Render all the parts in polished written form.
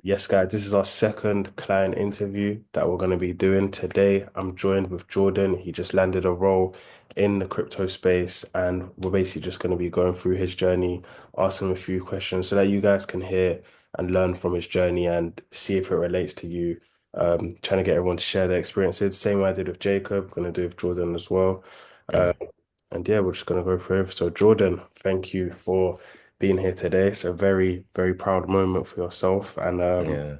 Yes, guys, this is our second client interview that we're going to be doing today. I'm joined with Jordan. He just landed a role in the crypto space, and we're basically just going to be going through his journey, asking him a few questions so that you guys can hear and learn from his journey and see if it relates to you. Trying to get everyone to share their experiences, same way I did with Jacob, going to do with Jordan as well. Uh, Mm. and yeah, we're just going to go through it. So, Jordan, thank you for being here today. It's a very, very proud moment for yourself. And Yeah.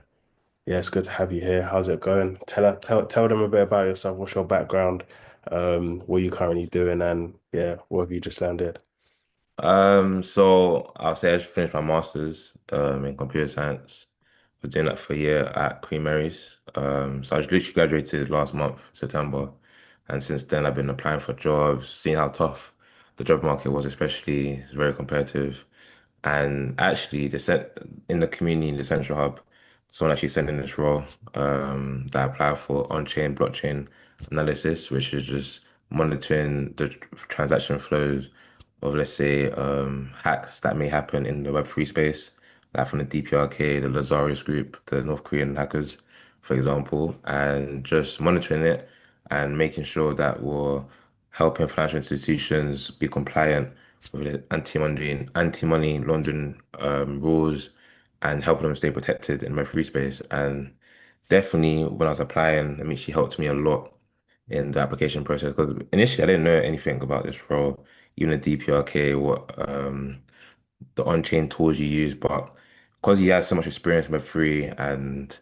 yeah, it's good to have you here. How's it going? Tell them a bit about yourself. What's your background? What are you currently doing? And yeah, what have you just landed? So I'll say I just finished my master's in computer science. I was doing that for a year at Queen Mary's. So I just literally graduated last month, September. And since then I've been applying for jobs, seeing how tough the job market was, especially it's very competitive. And actually in the community in the central hub, someone actually sent in this role that I applied for on-chain blockchain analysis, which is just monitoring the transaction flows of, let's say, hacks that may happen in the Web3 space, like from the DPRK, the Lazarus group, the North Korean hackers, for example, and just monitoring it and making sure that we're helping financial institutions be compliant with the anti-money laundering rules and helping them stay protected in Web3 space. And definitely when I was applying, I mean, she helped me a lot in the application process because initially I didn't know anything about this role, even the DPRK, what the on-chain tools you use, but because he has so much experience with free and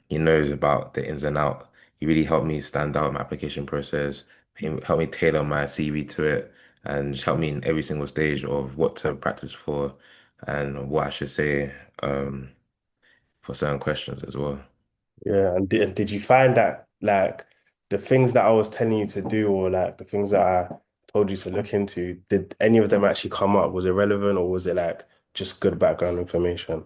he knows about the ins and out, he really helped me stand out in my application process. He helped me tailor my CV to it and just helped me in every single stage of what to practice for and what I should say for certain questions as well. Yeah, and did you find that like the things that I was telling you to do or like the things that I told you to look into, did any of them actually come up? Was it relevant or was it like just good background information?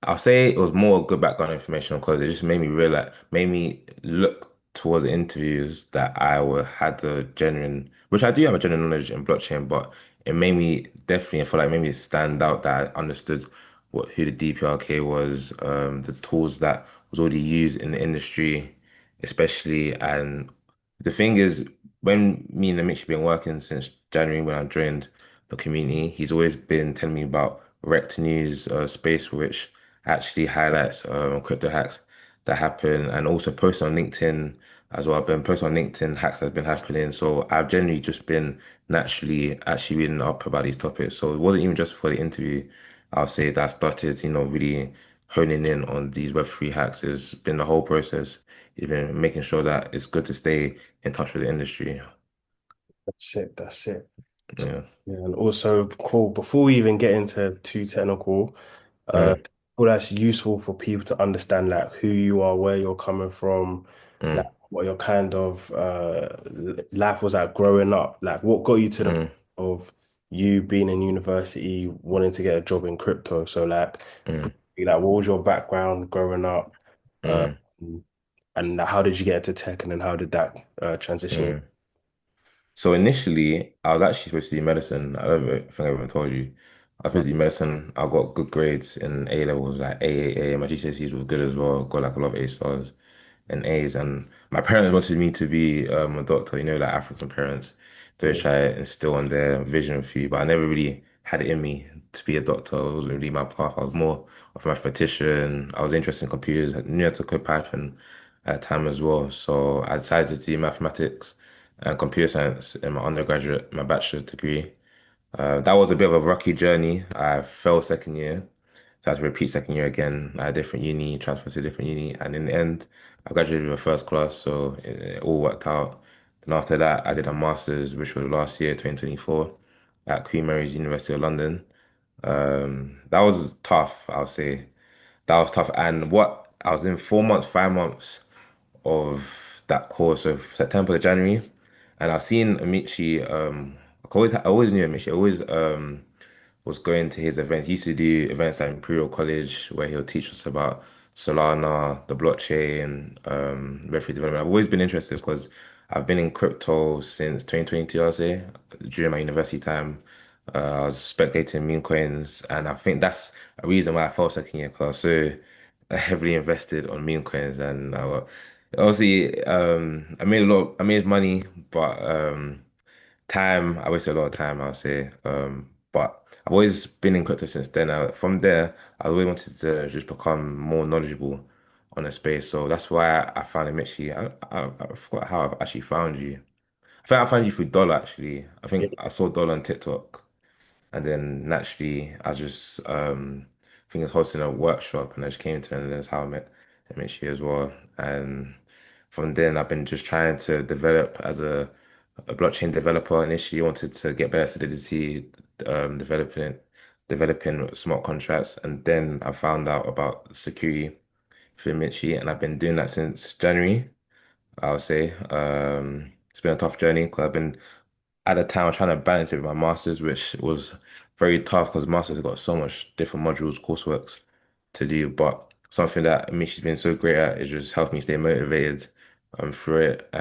I'll say it was more good background information because it just made me realize, made me look towards the interviews that had a genuine, which I do have a genuine knowledge in blockchain, but it made me definitely, I feel like made me stand out that I understood who the DPRK was, the tools that was already used in the industry, especially. And the thing is, when me and Amici been working since January when I joined the community, he's always been telling me about Rect News space, which actually highlights crypto hacks that happen and also post on LinkedIn as well. I've been posting on LinkedIn hacks that have been happening. So I've generally just been naturally actually reading up about these topics. So it wasn't even just for the interview. I'll say that I started, really honing in on these Web3 hacks. It's been the whole process, even making sure that it's good to stay in touch with the industry. That's it. That's it. Yeah. Yeah, and also cool. Before we even get into too technical, Mm, well, that's useful for people to understand like who you are, where you're coming from, like mm, what your kind of life was like growing up. Like what got you to the point mm, of you being in university, wanting to get a job in crypto. So mm, like what was your background growing up? Uh, mm, and how did you get into tech, and then how did that transition you? mm. So initially, I was actually supposed to do medicine. I don't think I ever told you. I was supposed to do medicine. I got good grades in A levels, like A. My GCSEs were good as well. Got like a lot of A stars and A's. And my parents wanted me to be a doctor. Like African parents, they Yeah, try to instill on their vision for you. But I never really had it in me to be a doctor. It wasn't really my path. I was more of a mathematician. I was interested in computers. I knew how to code Python at the time as well. So I decided to do mathematics and computer science in my undergraduate, my bachelor's degree. That was a bit of a rocky journey. I failed second year, so I had to repeat second year again at a different uni, transfer to a different uni, and in the end, I graduated with a first class, so it all worked out. Then after that, I did a master's, which was last year, 2024, at Queen Mary's University of London. That was tough, I would say. That was tough, and what I was in 4 months, 5 months of that course of September to January. And I've seen Amici, I always knew Amici, I always was going to his events. He used to do events at Imperial College where he'll teach us about Solana, the blockchain, Web3 development. I've always been interested because I've been in crypto since 2022, I'll say, during my university time. I was speculating meme coins, and I think that's a reason why I fell second year because I was so heavily invested on meme coins and obviously I made money, but I wasted a lot of time, I'll say. But I've always been in crypto since then. From there, I always wanted to just become more knowledgeable on the space. So that's why I found Mitchie. I forgot how I've actually found you. I think I found you through Dollar actually. I Yeah, think I saw Dollar on TikTok. And then naturally, I think I was hosting a workshop and I just came to it, and that's how I met you as well. And from then, I've been just trying to develop as a blockchain developer. Initially, wanted to get better solidity, developing smart contracts. And then I found out about security for Michi, and I've been doing that since January, I would say. It's been a tough journey because I've been at the time I was trying to balance it with my masters, which was very tough because masters have got so much different modules, courseworks to do. But something that Mishi's been so great at is just helped me stay motivated through it.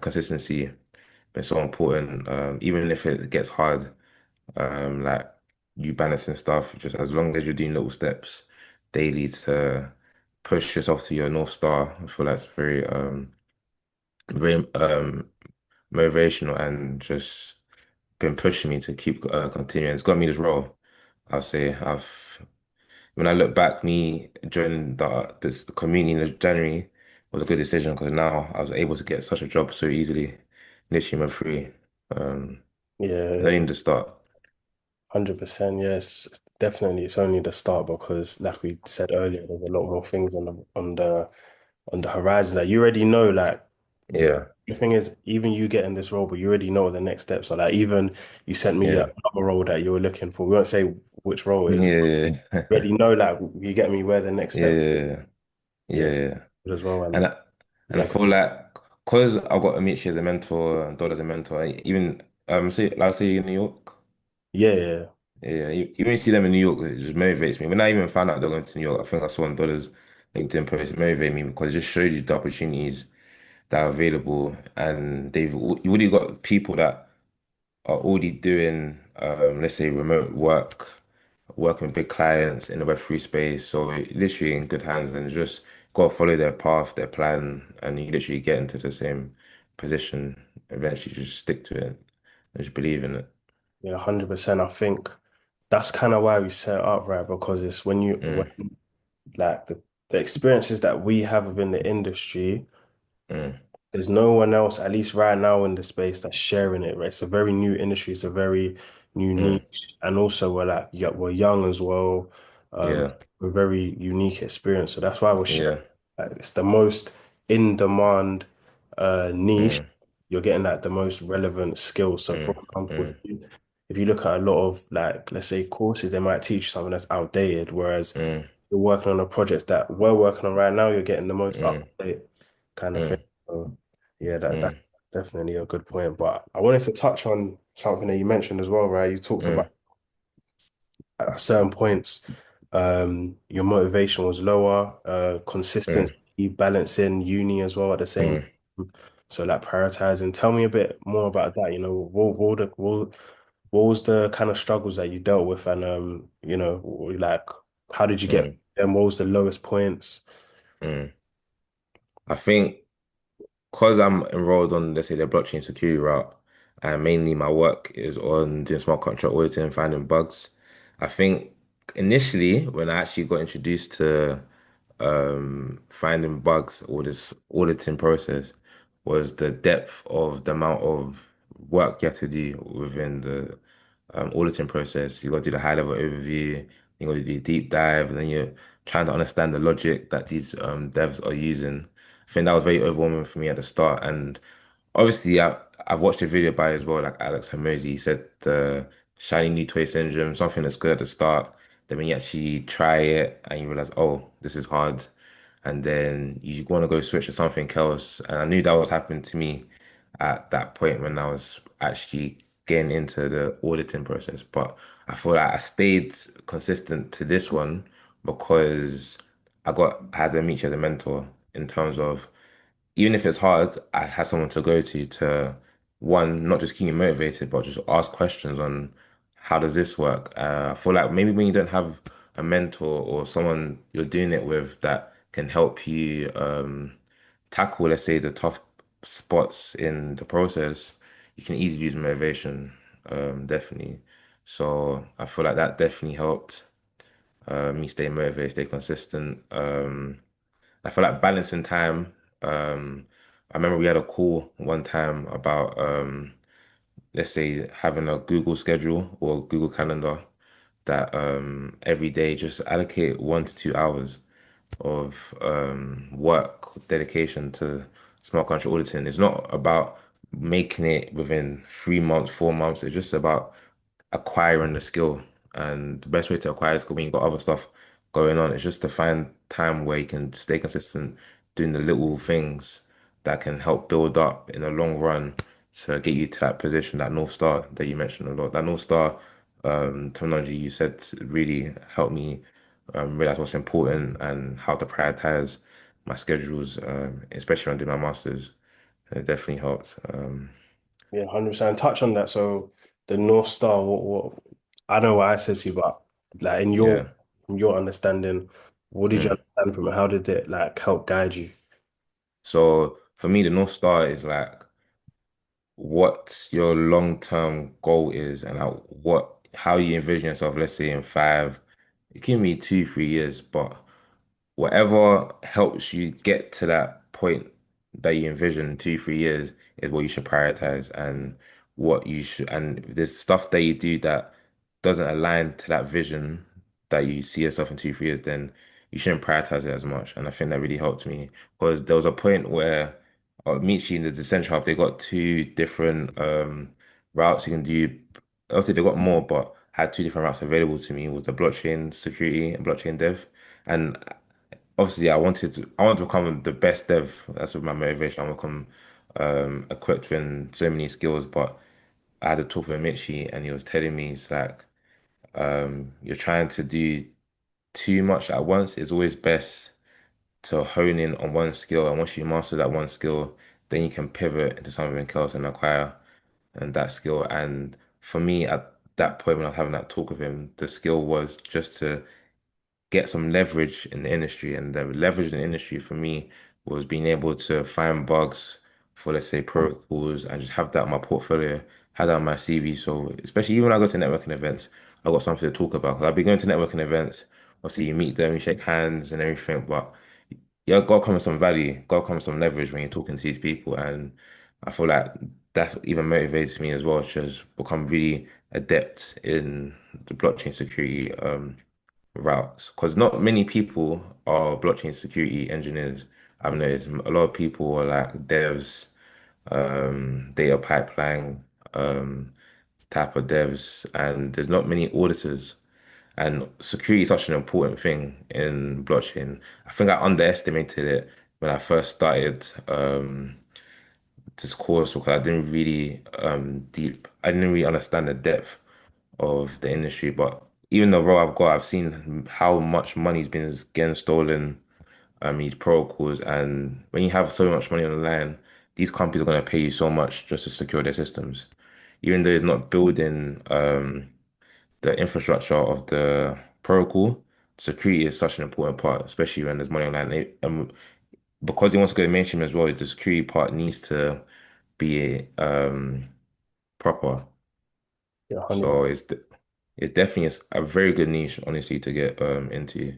Consistency been so important. Even if it gets hard, like you balancing stuff, just as long as you're doing little steps daily to push yourself to your North Star, I feel that's very motivational and just been pushing me to keep continuing. It's got me this role. I'll say when I look back, me joining this community in January was a good decision because now I was able to get such a job so easily, literally my free. Um, it's yeah, only in the start. 100%. Yes, definitely. It's only the start because, like we said earlier, there's a lot more things on the horizon that you already know. Like Yeah, the thing is, even you get in this role, but you already know what the next steps are. Like even you sent me yeah, another role that you were looking for. We won't say which role it is. yeah, You already know, like you get me where the next yeah, step. yeah, Yeah, yeah. as well. And And and I yeah, feel like because I've got Amici as a mentor and Dodd as a mentor, even say like say in New York. yeah, yeah, Yeah, you when you see them in New York, it just motivates me. When I even found out they're going to New York, I think I saw on Dollar's LinkedIn post, it motivated me because it just showed you the opportunities that are available, and you already got people that are already doing, let's say, remote work, working with big clients in the Web3 space. So literally in good hands, and just got to follow their path, their plan, and you literally get into the same position. Eventually, just stick to it and just believe in it. yeah, 100%. I think that's kind of why we set it up, right? Because it's when Mm, like the experiences that we have within the industry. mm, There's no one else, at least right now in the space, that's sharing it, right? It's a very new industry. It's a very new mm. niche, and also we're like, yeah, we're young as well. Um, Yeah. we're very unique experience, so that's why we're sharing. Yeah. Like, it's the most in demand niche. Mm, You're getting like the most relevant skills. So, for mm, example, mm, if you look at a lot of like, let's say courses, they might teach you something that's outdated, whereas mm, you're working on a project that we're working on right now, you're getting the most up mm, to date kind of thing. mm, So yeah, that's mm, definitely a good point. But I wanted to touch on something that you mentioned as well, right? You talked about mm, at certain points, your motivation was lower, consistency, mm, balancing uni as well at the same mm. time. So like prioritizing. Tell me a bit more about that. You know, what was the kind of struggles that you dealt with, and like how did you get Mm, them? What was the lowest points? mm. I think because I'm enrolled on, let's say, the blockchain security route, and mainly my work is on doing smart contract auditing and finding bugs. I think initially, when I actually got introduced to finding bugs or this auditing process, was the depth of the amount of work you have to do within the auditing process. You got to do the high level overview, you got to do a deep dive, and then you're trying to understand the logic that these devs are using. I think that was very overwhelming for me at the start. And obviously, I've watched a video by as well, like Alex Hormozy. He said the shiny new toy syndrome, something that's good at the start. Then when you actually try it and you realize, oh, this is hard, and then you want to go switch to something else. And I knew that was happening to me at that point when I was actually getting into the auditing process. But I feel like I stayed consistent to this one because I had to meet you as a mentor in terms of even if it's hard, I had someone to go to one, not just keep me motivated, but just ask questions on how does this work. I feel like maybe when you don't have a mentor or someone you're doing it with that can help you tackle, let's say, the tough spots in the process, you can easily use motivation, definitely. So I feel like that definitely helped me stay motivated, stay consistent. I feel like balancing time. I remember we had a call one time about let's say having a Google schedule or Google Calendar that every day just allocate 1 to 2 hours of work dedication to smart contract auditing. It's not about making it within 3 months, 4 months. It's just about acquiring the skill. And the best way to acquire skill when you've got other stuff going on is just to find time where you can stay consistent doing the little things that can help build up in the long run to get you to that position, that North Star that you mentioned a lot. That North Star terminology you said really helped me realize what's important and how to prioritize my schedules, especially when I did my master's. And it definitely helped. Yeah, 100%. Touch on that. So the North Star, what I know what I said to you, but like in Yeah. from your understanding, what did you Mm. understand from it? How did it like help guide you? So for me, the North Star is like what your long-term goal is and how you envision yourself, let's say in 5, it can be 2, 3 years, but whatever helps you get to that point that you envision in 2, 3 years is what you should prioritize and and if there's stuff that you do that doesn't align to that vision that you see yourself in 2, 3 years, then you shouldn't prioritize it as much. And I think that really helped me because there was a point where Michi in the Decentral Hub, they got two different routes you can do. Obviously, they got more, but had two different routes available to me was the blockchain security and blockchain dev. And obviously I wanted to become the best dev. That's what my motivation. I want to become equipped with so many skills. But I had a talk with Mitchie and he was telling me it's like you're trying to do too much at once. It's always best to hone in on one skill, and once you master that one skill, then you can pivot into something else and acquire and that skill. And for me at that point when I was having that talk with him, the skill was just to get some leverage in the industry. And the leverage in the industry for me was being able to find bugs for, let's say, protocols and just have that on my portfolio, have that on my CV. So, especially even when I go to networking events, I've got something to talk about. Because I've been going to networking events, obviously, you meet them, you shake hands and everything, but you got to come with some value, got to come with some leverage when you're talking to these people. And I feel like that's even motivates me as well, to just become really adept in the blockchain security routes because not many people are blockchain security engineers. I've noticed a lot of people are like devs, data pipeline um, type of devs, and there's not many auditors. And security is such an important thing in blockchain. I think I underestimated it when I first started this course because I didn't really understand the depth of the industry. But even the role I've got, I've seen how much money's been getting stolen, these protocols. And when you have so much money on the line, these companies are going to pay you so much just to secure their systems. Even though it's not building the infrastructure of the protocol, security is such an important part, especially when there's money online. Because he wants to go mainstream as well, the security part needs to be proper. Yeah, 100%. So it's definitely a very good niche, honestly, to get into.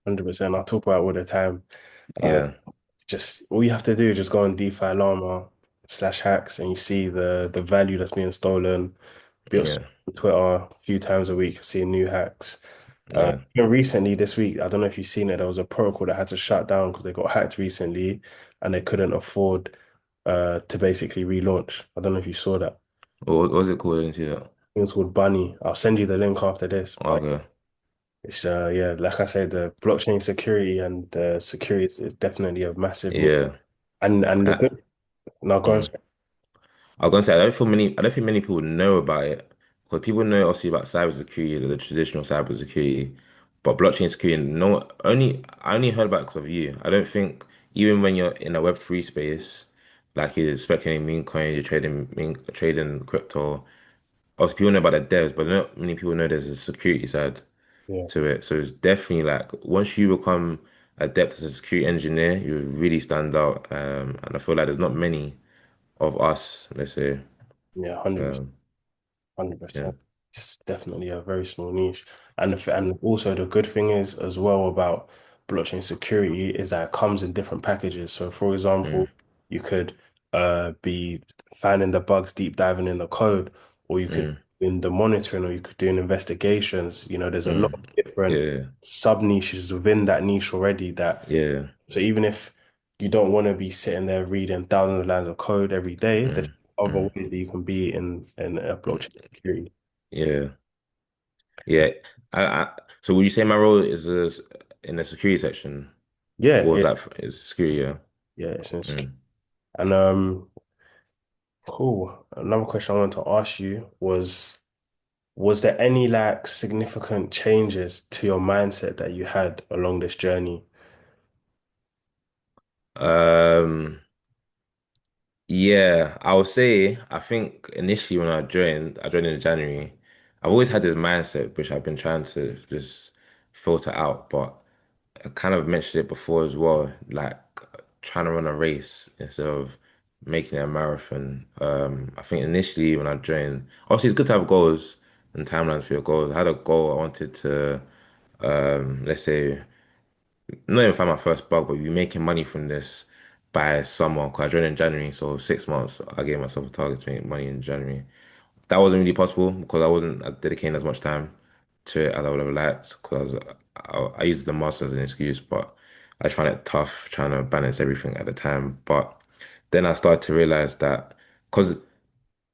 100%. I talk about it all the time. Uh, Yeah, just all you have to do is just go on DeFi Llama slash hacks and you see the value that's being stolen. Be on yeah, Twitter a few times a week, seeing new hacks. yeah. Even recently this week, I don't know if you've seen it, there was a protocol that had to shut down because they got hacked recently and they couldn't afford to basically relaunch. I don't know if you saw that. What was it called into that? It's called Bunny. I'll send you the link after this, but Okay. it's yeah, like I said, the blockchain security and security is definitely a massive need. Yeah. And the I, good now going mm. I was gonna say I don't think many people know about it because people know obviously about cybersecurity, the traditional cybersecurity, but blockchain security, no, I only heard about it because of you. I don't think even when you're in a Web3 space, like you're speculating meme coins, you're trading crypto. Obviously, people know about the devs, but not many people know there's a security side. Yeah. to it. So it's definitely like once you become adept as a security engineer, you really stand out. And I feel like there's not many of us, let's say. Yeah, 100%. Um, yeah. 100%. It's definitely a very small niche. And also the good thing is as well about blockchain security is that it comes in different packages. So for Mm, example, you could be finding the bugs, deep diving in the code, or you could mm, in the monitoring, or you could do investigations. There's a lot mm. of different Yeah. sub niches within that niche already that Yeah. so even if you don't want to be sitting there reading thousands of lines of code every day, there's Mm, other mm, ways that you can be in a mm. blockchain security. Yeah. Yeah. So would you say my role is in the security section? Yeah, Or was that is security? Yeah. yeah, it's in security. Mm. And cool. Another question I wanted to ask you was there any like significant changes to your mindset that you had along this journey? Um, Yeah, I would say I think initially when I joined in January. I've always had this mindset which I've been trying to just filter out, but I kind of mentioned it before as well, like trying to run a race instead of making it a marathon. I think initially when I joined, obviously it's good to have goals and timelines for your goals. I had a goal I wanted to, let's say not even find my first bug, but be making money from this by summer. Because I joined in January, so 6 months. I gave myself a target to make money in January. That wasn't really possible because I wasn't dedicating as much time to it as I would have liked. Because I used the master as an excuse, but I just found it tough trying to balance everything at the time. But then I started to realize that because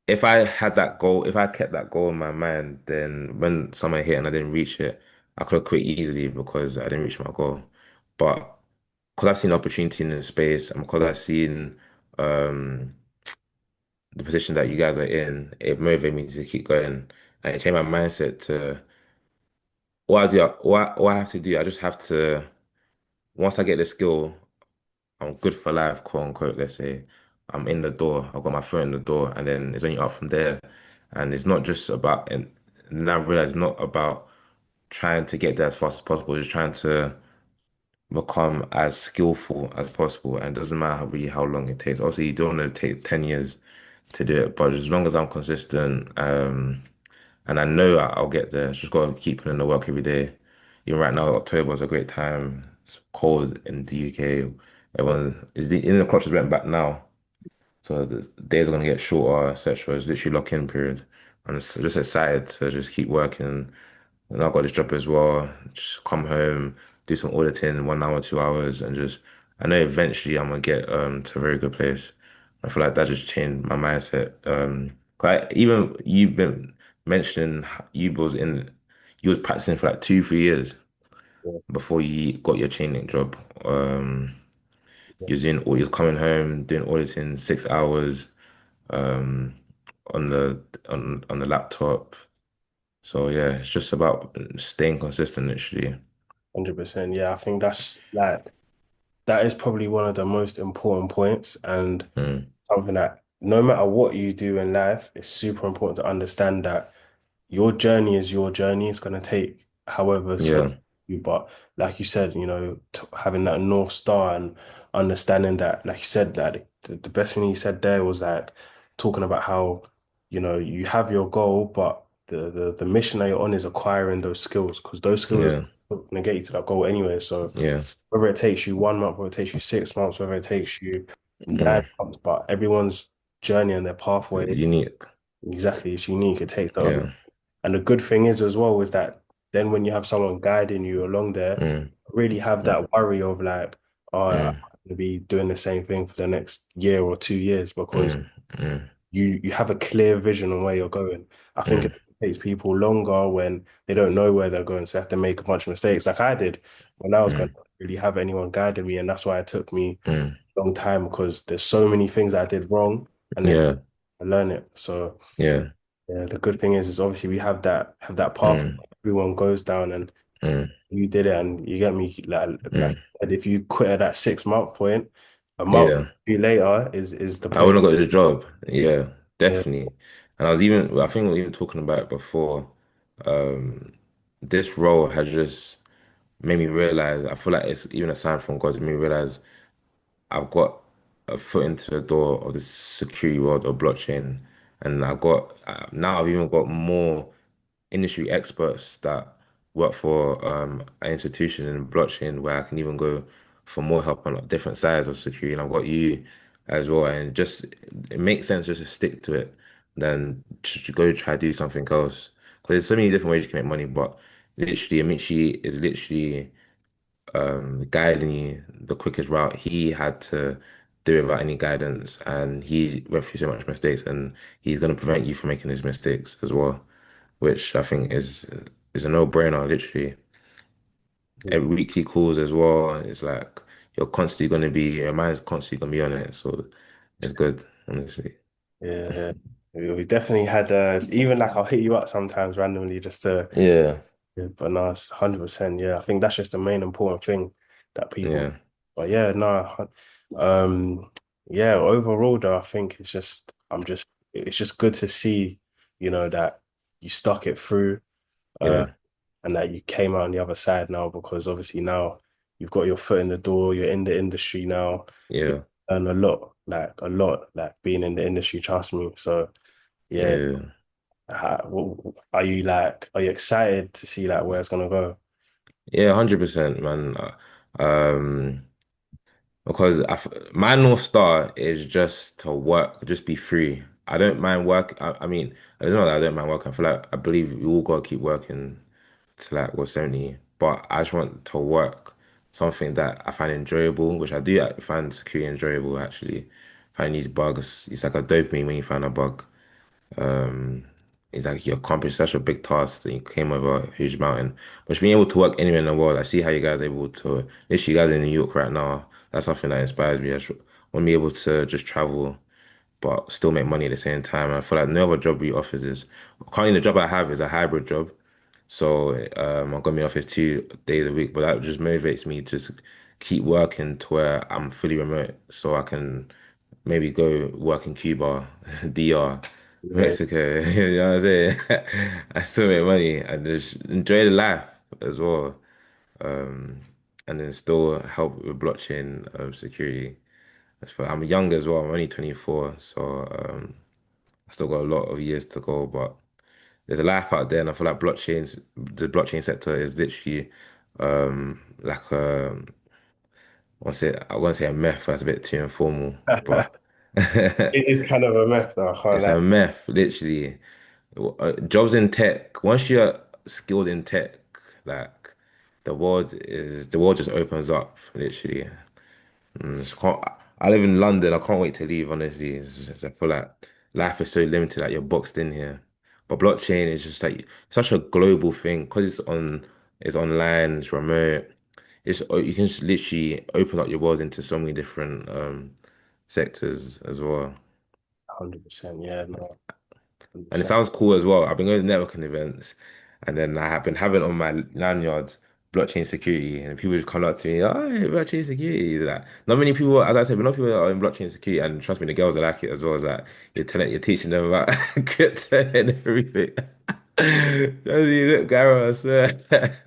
if I had that goal, if I kept that goal in my mind, then when summer hit and I didn't reach it, I could have quit easily because I didn't reach my goal. But because I've seen opportunity in the space and because I've seen um, the position that you guys are in, it motivated me to keep going and it changed my mindset to what I have to do. I just have to, once I get the skill, I'm good for life, quote unquote, let's say. I'm in the door, I've got my foot in the door, and then it's only up from there. And it's not just about, and now I realize it's not about trying to get there as fast as possible, just trying to become as skillful as possible. And it doesn't matter really how long it takes. Obviously, you don't want to take 10 years to do it, but as long as I'm consistent, and I know I'll get there, just got to keep putting in the work every day. Even right now, October is a great time. It's cold in the UK. Everyone is in the clock just went back now. So the days are gonna get shorter, etc. It's literally lock-in period. I'm just excited to just keep working. And I've got this job as well. Just come home, do some auditing, 1 hour, 2 hours, and just I know eventually I'm gonna get to a very good place. I feel like that just changed my mindset. Even you've been mentioning you was practicing for like 2, 3 years Yeah, before you got your chain link job. yeah, You was coming home doing auditing 6 hours um, on the laptop. So yeah, it's just about staying consistent, literally. 100%. Yeah, I think that's like that is probably one of the most important points and Mm, something that no matter what you do in life, it's super important to understand that your journey is your journey. It's going to take however it's going to yeah, take you. But like you said, t having that North Star and understanding that, like you said, that the best thing you said there was like talking about how, you have your goal, but the mission that you're on is acquiring those skills because those skills yeah, are going to get you to that goal anyway. So yeah, whether it takes you 1 month, whether it takes you 6 months, whether it takes you nine mm, months, but everyone's journey and their pathway, unique. exactly, it's unique. It takes them. Yeah, And the good thing is as well is that then when you have someone guiding you along there, mm, really have mm, that worry of like, oh, I'm mm, going to be doing the same thing for the next year or 2 years because mm, mm, you have a clear vision on where you're going. I think mm, it takes people longer when they don't know where they're going, so they have to make a bunch of mistakes, like I did when I was going mm, to really have anyone guiding me, and that's why it took me mm. a long time because there's so many things I did wrong, and then Yeah, I learn it. So yeah, yeah, the good thing is obviously we have that path mm, everyone goes down, and mm, you did it, and you get me like mm, and if you quit at that 6 month point, a month yeah. later is the I place. wouldn't have got this job. Yeah, Yeah, definitely. And I think we were even talking about it before. Um, this role has just made me realize. I feel like it's even a sign from God to me realize I've got a foot into the door of the security world of blockchain, and I've got now I've even got more industry experts that work for an institution in blockchain where I can even go for more help on like, different sides of security. And I've got you as well, and just it makes sense just to stick to it than to go try to do something else. Because there's so many different ways you can make money, but literally, Amici is literally guiding you the quickest route. He had to do it without any guidance, and he went through so much mistakes, and he's going to prevent you from making those mistakes as well, which I think is a no-brainer. Literally, every weekly calls as well. It's like you're constantly going to be your mind's constantly going to be on it, so it's good, honestly. Yeah, yeah. We definitely had even like I'll hit you up sometimes randomly just to Yeah, yeah, but no, it's 100%. Yeah, I think that's just the main important thing that people. yeah, But yeah, no, yeah. Overall, though, I think it's just good to see, that you stuck it through, uh, yeah, and that you came out on the other side now because obviously now you've got your foot in the door. You're in the industry now. You yeah, earn a lot, like being in the industry. Trust me. So yeah, yeah. are you excited to see like where it's gonna go? Yeah, 100%, man. Um, Because my North Star is just to work, just be free. I don't mind work. I mean, I don't know that I don't mind working. I feel like I believe we all gotta keep working to like what 70. But I just want to work something that I find enjoyable, which I do find security enjoyable actually. Find these bugs. It's like a dopamine when you find a bug. Um, it's like you accomplished such a big task that you came over a huge mountain. But being able to work anywhere in the world, I see how you guys are able to. Literally, you guys are in New York right now. That's something that inspires me. I just want to be able to just travel, but still make money at the same time. I feel like no other job really offers is. Currently, the job I have is a hybrid job. So I'm gonna be in office 2 days a week, but that just motivates me to just keep working to where I'm fully remote, so I can maybe go work in Cuba, DR, Yeah, Mexico. You know what I'm saying? I still make money and just enjoy the life as well, um, and then still help with blockchain security. I'm young as well. I'm only 24, so I still got a lot of years to go, but there's a life out there, and I feel like the blockchain sector is literally like I want to say a meth. That's a bit too informal, but it is kind of a mess though. I can't it's lie. a meth. Literally, jobs in tech. Once you're skilled in tech, like the world just opens up. Literally, I live in London. I can't wait to leave. Honestly, I feel like life is so limited. Like you're boxed in here. But blockchain is just like such a global thing because it's online, it's remote. You can just literally open up your world into so many different sectors as well. 100%. Yeah, no, And it 100%. sounds cool as well. I've been going to networking events, and then I have been having on my lanyards blockchain security, and people would come up to me, oh, hey, blockchain security. Like, not many people, as I said, but not people are in blockchain security, and trust me, the girls are like it as well. As like you're teaching them about crypto and everything. Does you look, Garo, I swear.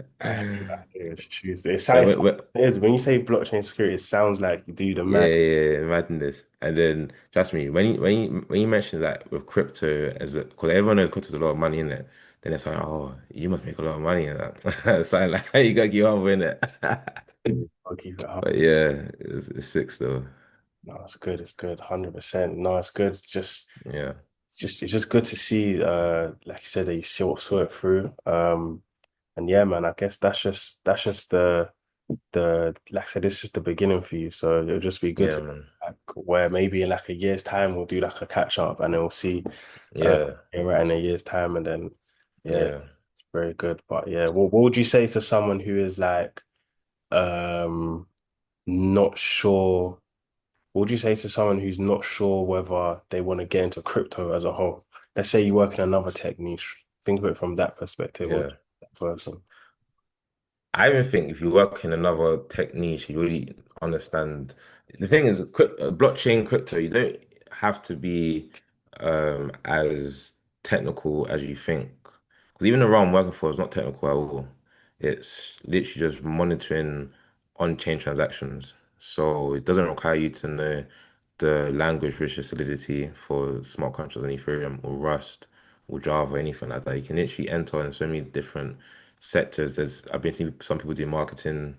I hear it's Tuesday. When, It when, when, is when you say blockchain security, it sounds like you do the Yeah, math. yeah, yeah, imagine this. And then trust me, when you mention that with crypto as a because everyone knows crypto's a lot of money in it, then it's like, oh, you must make a lot of money in that. It's like you gotta keep on with it. I'll keep it But humble. yeah, it's sick still. No, it's good. It's good. 100%. No, it's good. Yeah, It's just good to see. Like you said, that you saw it through. And yeah, man. I guess that's just the like I said, it's just the beginning for you. So it'll just be good yeah, to man. like where maybe in like a year's time we'll do like a catch up and then we'll see Yeah, yeah, right in a year's time and then yeah, yeah, it's very good. But yeah, what would you say to someone who is like um not sure? What would you say to someone who's not sure whether they want to get into crypto as a whole? Let's say you work in another tech niche. Think of it from that perspective. What would yeah. you say to that person? I even think if you work in another tech niche, you really understand. The thing is, blockchain crypto, you don't have to be as technical as you think. Because even the role I'm working for is not technical at all. It's literally just monitoring on-chain transactions. So it doesn't require you to know the language which is Solidity for smart contracts on Ethereum or Rust or Java or anything like that. You can literally enter in so many different sectors. I've been seeing some people do marketing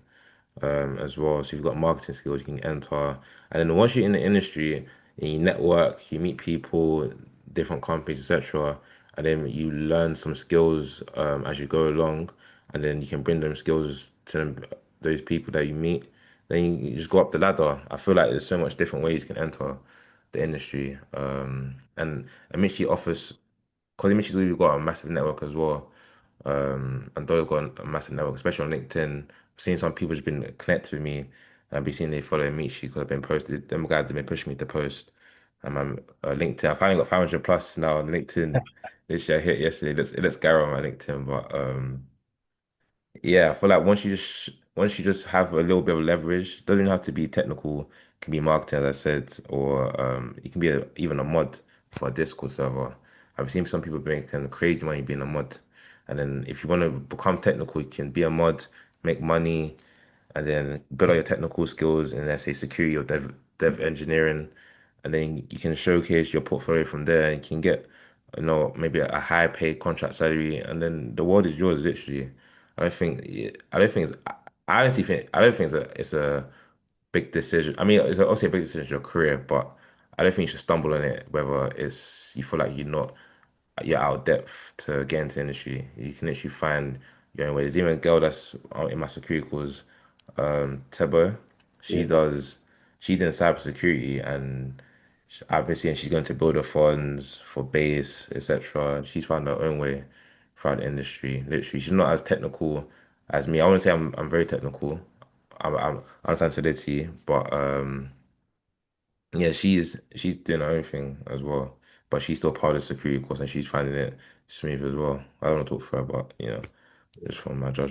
as well. So if you've got marketing skills, you can enter. And then once you're in the industry and you network, you meet people, different companies, etc. And then you learn some skills as you go along, and then you can bring them skills to those people that you meet. Then you just go up the ladder. I feel like there's so much different ways you can enter the industry. And it makes you offers because it makes you you've got a massive network as well. And those got a massive network, especially on LinkedIn. I've seen some people just been connected with me, and I've been seeing they follow me because I've been posted. Them guys have been pushing me to post. And my LinkedIn, I finally got 500 plus now on LinkedIn. Literally, I hit yesterday. It looks scary on my LinkedIn, but yeah, I feel like once you just have a little bit of leverage, doesn't even have to be technical. It can be marketing, as I said, or it can be even a mod for a Discord server. I've seen some people making crazy money being a mod, and then if you want to become technical, you can be a mod, make money, and then build out your technical skills in, let's say, security or dev engineering, and then you can showcase your portfolio from there, and you can get, maybe a high paid contract salary, and then the world is yours, literally. I honestly think, I don't think it's a big decision. I mean, it's obviously a big decision in your career, but I don't think you should stumble on it, whether it's you feel like you're out of depth to get into the industry. You can literally find your own way. There's even a girl that's in my security course, Tebo. She Yeah. does, she's in cybersecurity, and I've been seeing she's going to build her funds for base, etc. She's found her own way throughout the industry. Literally, she's not as technical as me. I wouldn't say I'm very technical. I understand Solidity, but yeah, she's doing her own thing as well. But she's still part of the security course, and she's finding it smooth as well. I don't want to talk for her, but just from my judgment.